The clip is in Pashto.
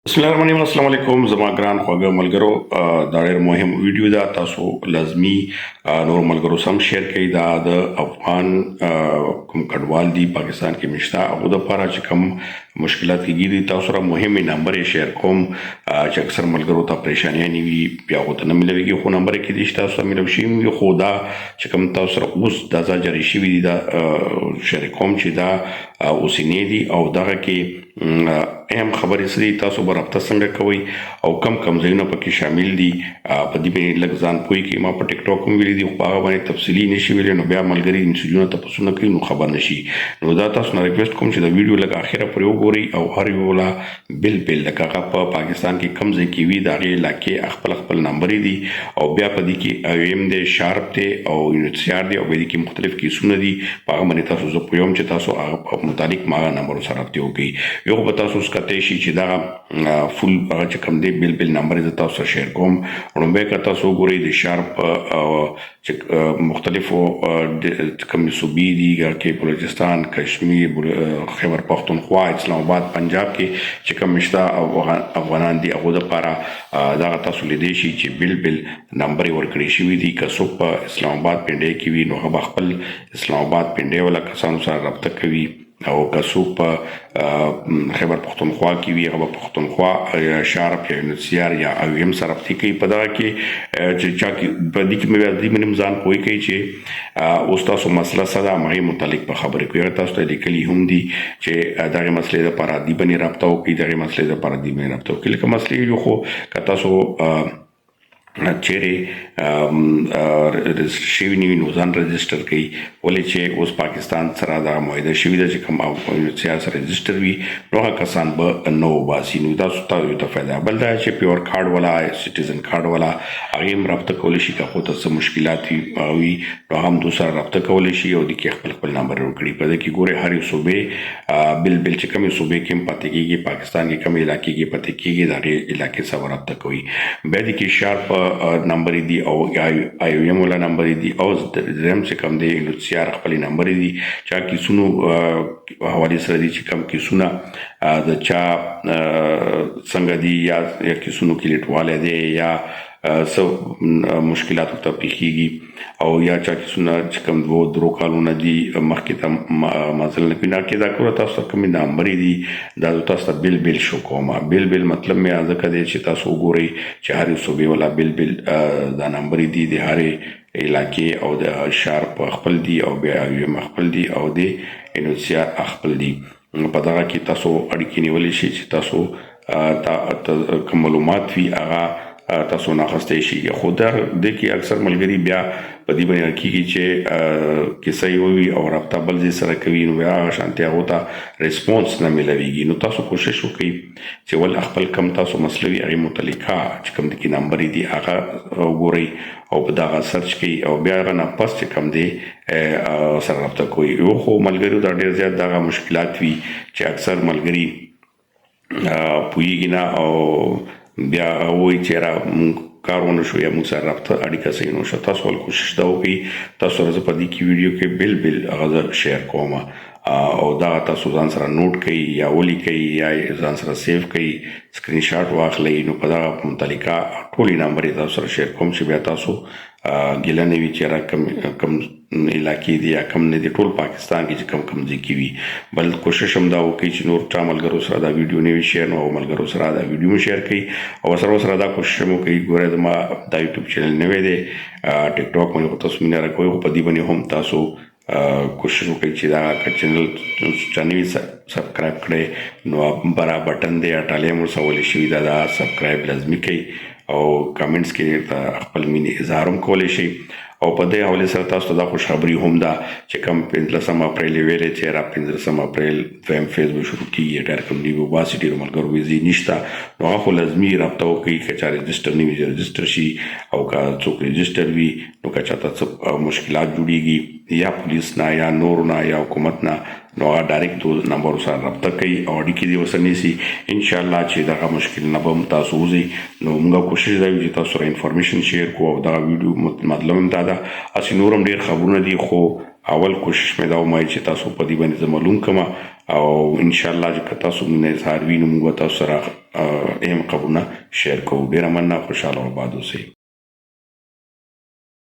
بسم الله الرحمن الرحیم. السلام علیکم زما ګران خوږه ملګرو. دا ډېر مهم ویډیو ده، تاسو لازمی نور ملګرو سم شیر کړئ. دا د افغان کوم کډوال دي پاکستان کې مشته هغه د لپاره چې کوم مشکلات کېږي دي، تاسو سره مهمه نمبر شیر کوم چې اکثر ملګرو ته پریشانیا نه وي، بیا هغه ته نه ملويږي. خو نمبر کې دي تاسو سره ملو شي، خو دا چې کوم تاسو سره اوس د ځاجري شي دي دا شیر کوم چې دا اوسینې دي او دغه کې اهم خبرې سړي تاسو برابر څنګه کوي او کم ځایونه پکې شامل دي په دې باندې لږ ځان پوي کې. ما په ټیک ټاک هم ویلي دي، خو هغه باندې تفصیلی نشي ویلي، نو بیا ملګري انسجونه تاسو نه کوي نو خبر نشي. نو دا تاسو نه ریکوست کوم چې دا ویډیو لږ اخیره پرې وګورئ او هر یو لا بل لکه په پاکستان کې کم ځای کې وي دا غي علاقې خپل نمبر دي او بیا په دې کې ایم دي شارپ دي او یونیسیار دي او په دې کې مختلف کیسونه دي. په هغه باندې تاسو زه پویم چې تاسو هغه متعلق ما نمبر سره راځي وکي. یو به تاسو سکته شي چې دا فول چې کوم دی بل نمبر د تاسو شیر کوم. ورنبه که تاسو ګورئ د شارپ چې مختلفو کوم صوبې دي کې بلوچستان، کشمیر، خیبر پختونخوا، اسلام آباد، پنجاب کې چې کوم مشته افغانان دي هغه د لپاره دا تاسو لیدئ شي چې بل نمبر ورکړی شوی دي. که څوک په اسلام آباد پنډۍ کې وي نو هغه خپل اسلام آباد پنډۍ ولا کسانو سره رابطه کوي، او که څوک په خیبر پختونخوا کې وي هغه پختونخوا شارپ یا یونیسیار یا اویم سره رابطه کوي. په دغه کې چې چا کې په دې کې مې د منم ځان پوي کوي چې اوس تاسو مسله سره مغي متعلق په خبرې کوي. تاسو ته لیکلي هم دي چې دغه مسلې لپاره دی باندې رابطه وکړي، دغه مسلې لپاره دی باندې رابطه وکړي. لکه مسلې یو خو که تاسو چیرې شوی نیوی نو ځان رجسټر کوي، ولې چې اوس پاکستان سره دا معاهده شوې ده چې کوم یونیسیار سره رجسټر وي نو هغه کسان به نو باسي. نو تاسو ته یو فایده بل دا چې پیور کارت والا سټیزن کارت والا هغه هم رابطه کولی شي. که خو ته مشکلات وي نو هم دوسر رابطه کولی شي او د کې خپل نمبر ورکړي. په دې کې ګوره هر یو صوبې بل چې کوم صوبې کې پاتې کېږي، پاکستان کې کوم علاقې کې پاتې کېږي دا علاقې سره رابطه کوي. به د کې شارپ نمبر دي او ایم ولا نمبر دي او زم چې کوم دی یونیسیار خپل نمبر دي چا کیسونو حواله سره دي چې کوم کیسونه د چا څنګه دي یا کیسونو کې لټواله دي یا سو مشکلات ته پیخیږي او یا چا کیسونه چې کوم وو درو کالونه دي مخکې ته مازل نه پینا کې دا کړو تاسو کوم نمبر دي دا تاسو بل شو کومه بل مطلب مې ځکه دی چې تاسو وګورئ چې هر صوبې ولا بل دا نمبر دي د هر علاقې او د شارپ خپل دي او بیا یم خپل دي او د یونیسیار خپل دي. په دغه کې تاسو اړیکې نیولې شي چې تاسو کوم معلومات وی هغه تاسو نه خسته شي. خو در د کې اکثر ملګری بیا په دې باندې کېږي چې کیسه یو وي او رابطه بل ځای سره کوي نو بیا شانتیا هوتا ریسپونس نه ملويږي. نو تاسو کوشش وکړئ چې ول خپل کم تاسو مسلوي هغه متعلقه چې کوم د کې نمبر دي هغه وګورئ او په دا سرچ کوي او بیا هغه نه پس چې کوم دی سره رابطه کوي. یو خو ملګری دا ډېر زیات دا مشکلات وي چې اکثر ملګری پویږي نه او بیا وایي چې را کارونه شو یا موږ سره رابطه اړیکه صحیح نو شو. تاسو ول کوشش دا وکړئ. تاسو راځه په دې کې ویډیو کې بل هغه شیر کوم او دا تاسو ځان سره نوٹ کړئ یا ولیکئ یا ځان سره سیو کړئ، سکرین شاټ واخلئ. نو په دا متعلقه ټولې نمبر تاسو سره شیر کوم چې بیا تاسو ګیله نه وي چې را کم علاقې دي یا کم نه دي ټول پاکستان کې چې کم ځای کې وي. بل کوشش هم دا وکړئ چې نور چا ملګرو سره دا ویډیو نه وي شیر نو ملګرو سره دا ویډیو شیر کړئ او سره دا کوشش هم وکړئ. ګوره زما دا یوټیوب چینل نوی دی، ټیک ټاک باندې تاسو مینه راکوئ، خو په دې باندې هم تاسو کوشش وکړئ چې دا چینل چانوي سبسکرایب کړئ. نو برا بٹن دی اټاله مو سوال شي دا سبسکرایب لازمي کړئ او کمنټس کې خپل مینه اظهار هم کولی شي. او په دې حواله سره تاسو دا خوشخبری هم ده چې کوم 15 اپریل ویلې چې را 15 اپریل فیم فیسبوک شروع کیږي ډېر کوم دی وباسټي ملګرو ویزي نشته نو هغه لازمي رابطه وکړي چې چا رجسټر نیوي رجسټر شي او که څوک رجسټر وي نو که چاته مشکلات جوړیږي یا پولیس نه یا نور نه یا حکومت نه نو هغه ډایرکټ نمبر سره رابطه کوي او اړیکې دې وسنی سي. ان شاء الله چې دا مشکل نه به تاسو وځي. نو موږ کوشش کوو چې تاسو سره انفارمیشن شیر کوو او دا ویډیو مطلب دا ده اسی نورم ډیر خبرونه دي خو اول کوشش مې دا ومای چې تاسو په دې باندې معلوم کما او ان شاء الله چې تاسو مونږ اظهار وینم موږ تاسو سره اهم خبرونه شیر کوو. ډیره مننه، خوشاله او آباد اوسئ.